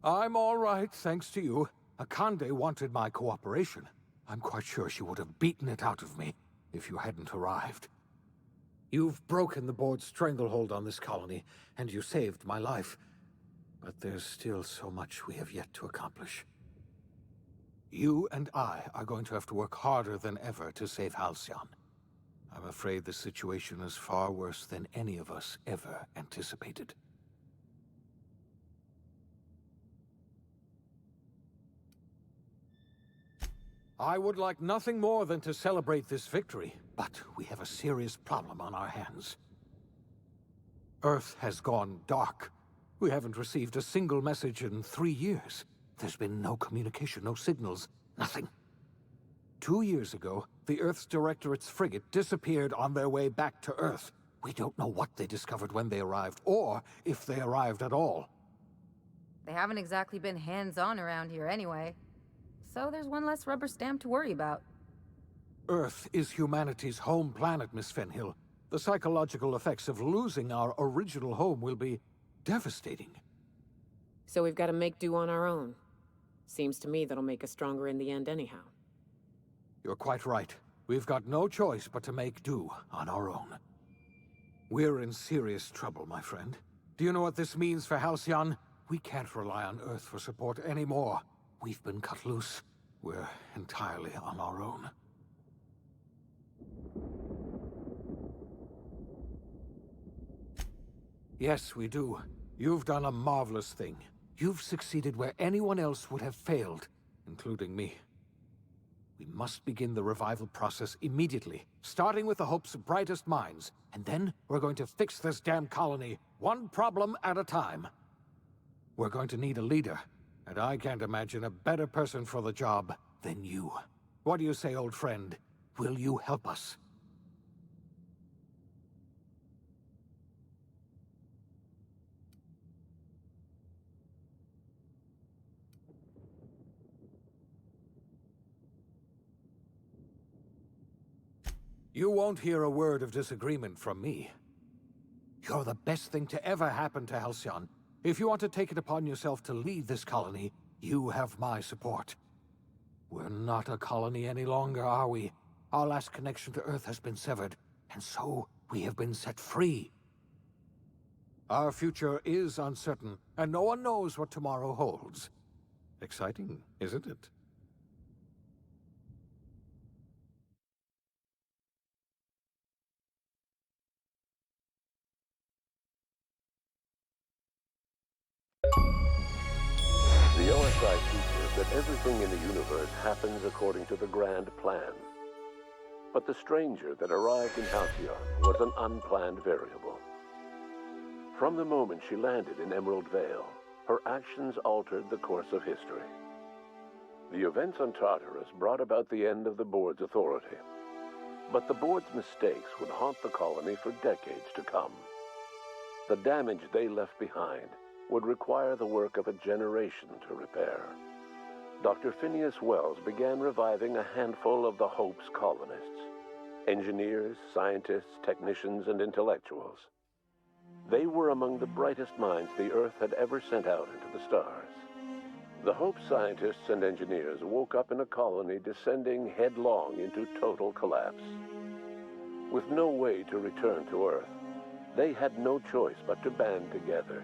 I'm all right, thanks to you. Akande wanted my cooperation. I'm quite sure she would have beaten it out of me if you hadn't arrived. You've broken the board's stranglehold on this colony, and you saved my life. But there's still so much we have yet to accomplish. You and I are going to have to work harder than ever to save Halcyon. I'm afraid the situation is far worse than any of us ever anticipated. I would like nothing more than to celebrate this victory, but we have a serious problem on our hands. Earth has gone dark. We haven't received a single message in 3 years. There's been no communication, no signals, nothing. 2 years ago, the Earth's Directorate's frigate disappeared on their way back to Earth. We don't know what they discovered when they arrived, or if they arrived at all. They haven't exactly been hands-on around here anyway. So there's one less rubber stamp to worry about. Earth is humanity's home planet, Miss Fenhill. The psychological effects of losing our original home will be devastating. So we've got to make do on our own. Seems to me that'll make us stronger in the end anyhow. You're quite right. We've got no choice but to make do on our own. We're in serious trouble, my friend. Do you know what this means for Halcyon? We can't rely on Earth for support anymore. We've been cut loose. We're entirely on our own. Yes, we do. You've done a marvelous thing. You've succeeded where anyone else would have failed, including me. We must begin the revival process immediately, starting with the Hope's brightest minds, and then we're going to fix this damn colony, one problem at a time. We're going to need a leader, and I can't imagine a better person for the job than you. What do you say, old friend? Will you help us? You won't hear a word of disagreement from me. You're the best thing to ever happen to Halcyon. If you want to take it upon yourself to lead this colony, you have my support. We're not a colony any longer, are we? Our last connection to Earth has been severed, and so we have been set free. Our future is uncertain, and no one knows what tomorrow holds. Exciting, isn't it? The OSI teaches that everything in the universe happens according to the grand plan. But the stranger that arrived in Halcyon was an unplanned variable. From the moment she landed in Emerald Vale, her actions altered the course of history. The events on Tartarus brought about the end of the board's authority. But the board's mistakes would haunt the colony for decades to come. The damage they left behind would require the work of a generation to repair. Dr. Phineas Wells began reviving a handful of the Hope's colonists. Engineers, scientists, technicians, and intellectuals. They were among the brightest minds the Earth had ever sent out into the stars. The Hope scientists and engineers woke up in a colony descending headlong into total collapse. With no way to return to Earth, they had no choice but to band together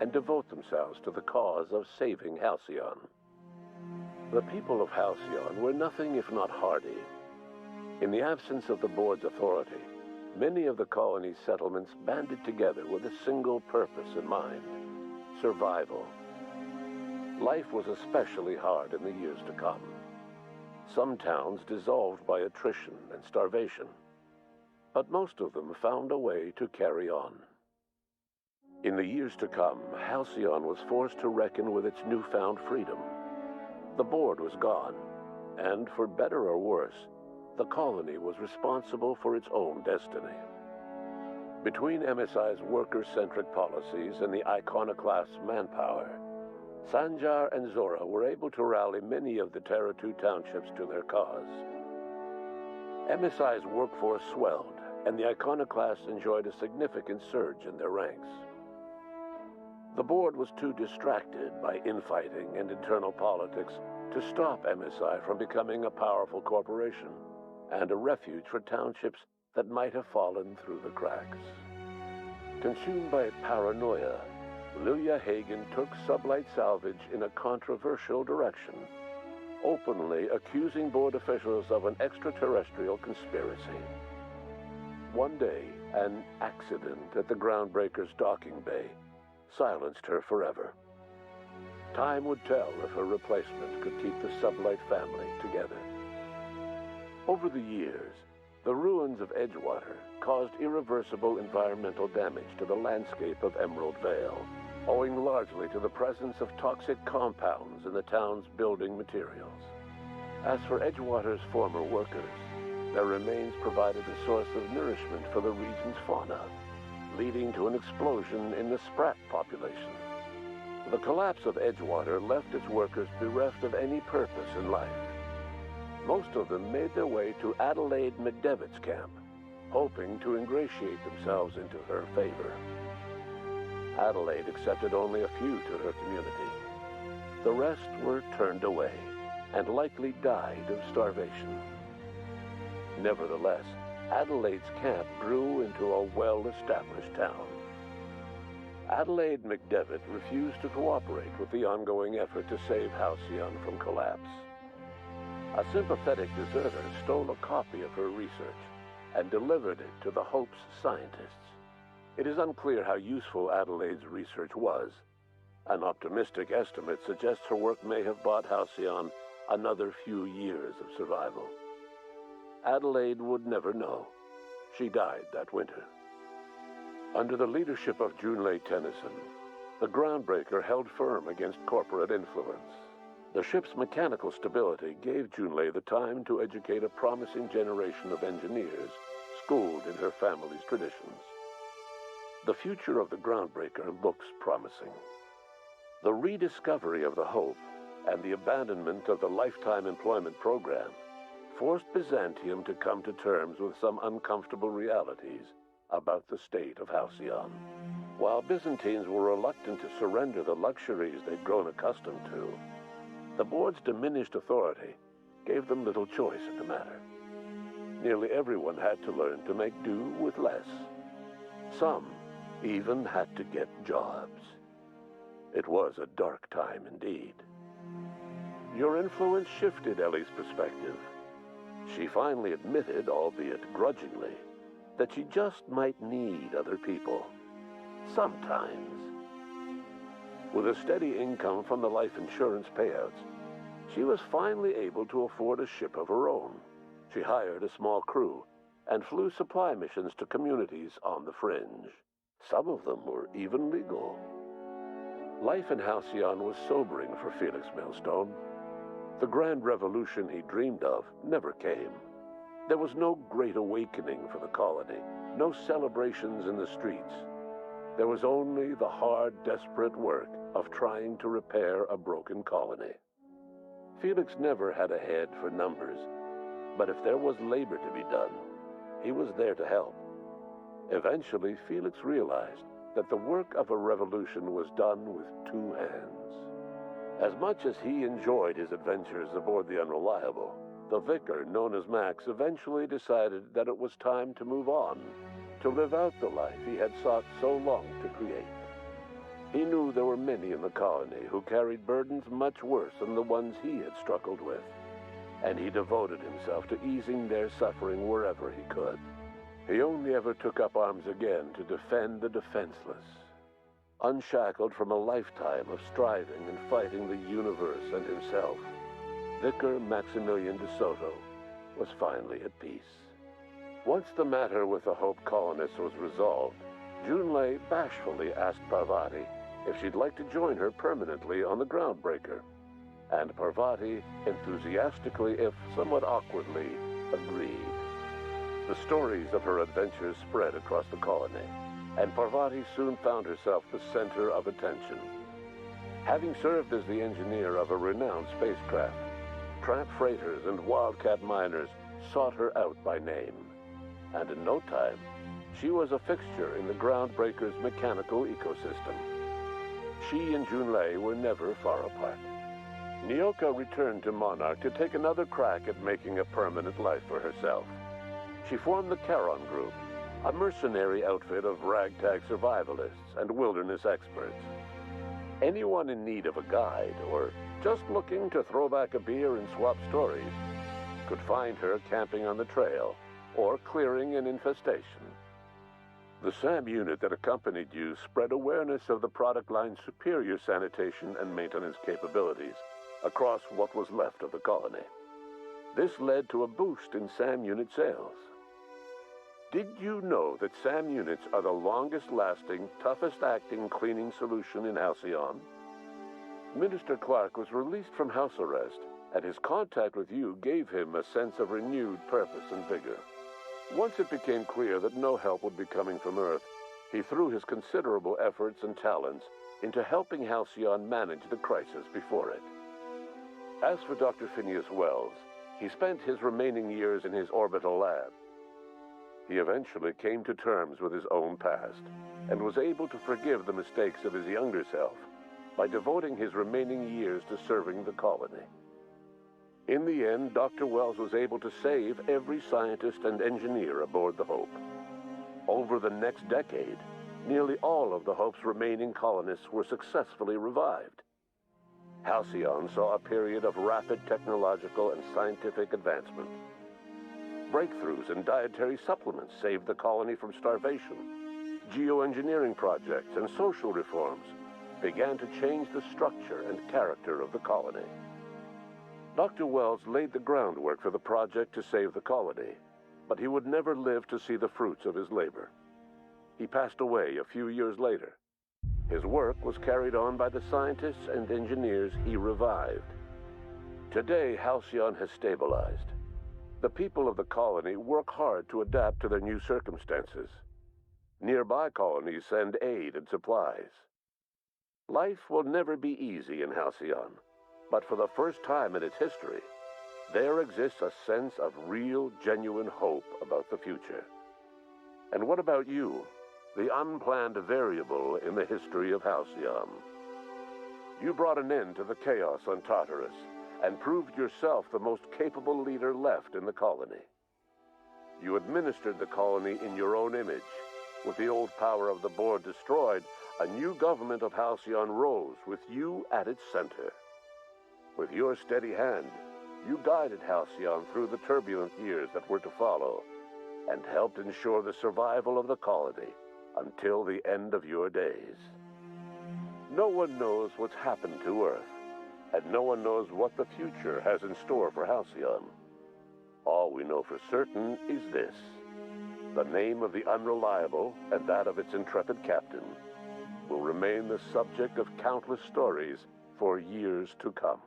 and devote themselves to the cause of saving Halcyon. The people of Halcyon were nothing if not hardy. In the absence of the board's authority, many of the colony's settlements banded together with a single purpose in mind: survival. Life was especially hard in the years to come. Some towns dissolved by attrition and starvation, but most of them found a way to carry on. In the years to come, Halcyon was forced to reckon with its newfound freedom. The board was gone, and for better or worse, the colony was responsible for its own destiny. Between MSI's worker-centric policies and the iconoclast's manpower, Sanjar and Zora were able to rally many of the Terra 2 townships to their cause. MSI's workforce swelled, and the iconoclasts enjoyed a significant surge in their ranks. The board was too distracted by infighting and internal politics to stop MSI from becoming a powerful corporation and a refuge for townships that might have fallen through the cracks. Consumed by paranoia, Lilya Hagen took Sublight Salvage in a controversial direction, openly accusing board officials of an extraterrestrial conspiracy. One day, an accident at the Groundbreaker's docking bay silenced her forever. Time would tell if her replacement could keep the Sublight family together. Over the years, the ruins of Edgewater caused irreversible environmental damage to the landscape of Emerald Vale, owing largely to the presence of toxic compounds in the town's building materials. As for Edgewater's former workers, their remains provided a source of nourishment for the region's fauna, leading to an explosion in the sprat population. The collapse of Edgewater left its workers bereft of any purpose in life. Most of them made their way to Adelaide McDevitt's camp, hoping to ingratiate themselves into her favor. Adelaide accepted only a few to her community. The rest were turned away and likely died of starvation. Nevertheless, Adelaide's camp grew into a well-established town. Adelaide McDevitt refused to cooperate with the ongoing effort to save Halcyon from collapse. A sympathetic deserter stole a copy of her research and delivered it to the Hope's scientists. It is unclear how useful Adelaide's research was. An optimistic estimate suggests her work may have bought Halcyon another few years of survival. Adelaide would never know. She died that winter. Under the leadership of Junlei Tennyson, the Groundbreaker held firm against corporate influence. The ship's mechanical stability gave Junlei the time to educate a promising generation of engineers schooled in her family's traditions. The future of the Groundbreaker looks promising. The rediscovery of the Hope and the abandonment of the lifetime employment program forced Byzantium to come to terms with some uncomfortable realities about the state of Halcyon. While Byzantines were reluctant to surrender the luxuries they'd grown accustomed to, the board's diminished authority gave them little choice in the matter. Nearly everyone had to learn to make do with less. Some even had to get jobs. It was a dark time indeed. Your influence shifted Ellie's perspective. She finally admitted, albeit grudgingly, that she just might need other people. Sometimes. With a steady income from the life insurance payouts, she was finally able to afford a ship of her own. She hired a small crew and flew supply missions to communities on the fringe. Some of them were even legal. Life in Halcyon was sobering for Felix Millstone. The grand revolution he dreamed of never came. There was no great awakening for the colony, no celebrations in the streets. There was only the hard, desperate work of trying to repair a broken colony. Felix never had a head for numbers, but if there was labor to be done, he was there to help. Eventually, Felix realized that the work of a revolution was done with two hands. As much as he enjoyed his adventures aboard the Unreliable, the vicar, known as Max, eventually decided that it was time to move on, to live out the life he had sought so long to create. He knew there were many in the colony who carried burdens much worse than the ones he had struggled with, and he devoted himself to easing their suffering wherever he could. He only ever took up arms again to defend the defenseless. Unshackled from a lifetime of striving and fighting the universe and himself, Vicar Maximilian de Soto was finally at peace. Once the matter with the Hope colonists was resolved, Junlei bashfully asked Parvati if she'd like to join her permanently on the Groundbreaker, and Parvati enthusiastically, if somewhat awkwardly, agreed. The stories of her adventures spread across the colony, and Parvati soon found herself the center of attention. Having served as the engineer of a renowned spacecraft, tramp freighters and wildcat miners sought her out by name, and in no time, she was a fixture in the Groundbreaker's mechanical ecosystem. she and Junlei were never far apart. Nyoka returned to Monarch to take another crack at making a permanent life for herself. She formed the Charon Group, a mercenary outfit of ragtag survivalists and wilderness experts. Anyone in need of a guide, or just looking to throw back a beer and swap stories, could find her camping on the trail or clearing an infestation. The SAM unit that accompanied you spread awareness of the product line's superior sanitation and maintenance capabilities across what was left of the colony. This led to a boost in SAM unit sales. Did you know that SAM units are the longest-lasting, toughest-acting cleaning solution in Halcyon? Minister Clark was released from house arrest, and his contact with you gave him a sense of renewed purpose and vigor. Once it became clear that no help would be coming from Earth, he threw his considerable efforts and talents into helping Halcyon manage the crisis before it. As for Dr. Phineas Wells, he spent his remaining years in his orbital lab. He eventually came to terms with his own past and was able to forgive the mistakes of his younger self by devoting his remaining years to serving the colony. In the end, Dr. Wells was able to save every scientist and engineer aboard the Hope. Over the next decade, nearly all of the Hope's remaining colonists were successfully revived. Halcyon saw a period of rapid technological and scientific advancement. Breakthroughs in dietary supplements saved the colony from starvation. Geoengineering projects and social reforms began to change the structure and character of the colony. Dr. Wells laid the groundwork for the project to save the colony, but he would never live to see the fruits of his labor. He passed away a few years later. His work was carried on by the scientists and engineers he revived. Today, Halcyon has stabilized. The people of the colony work hard to adapt to their new circumstances. Nearby colonies send aid and supplies. Life will never be easy in Halcyon, but for the first time in its history, there exists a sense of real, genuine hope about the future. And what about you, the unplanned variable in the history of Halcyon? You brought an end to the chaos on Tartarus, and proved yourself the most capable leader left in the colony. You administered the colony in your own image. With the old power of the board destroyed, a new government of Halcyon rose with you at its center. With your steady hand, you guided Halcyon through the turbulent years that were to follow, and helped ensure the survival of the colony until the end of your days. No one knows what's happened to Earth, and no one knows what the future has in store for Halcyon. All we know for certain is this: the name of the Unreliable and that of its intrepid captain will remain the subject of countless stories for years to come.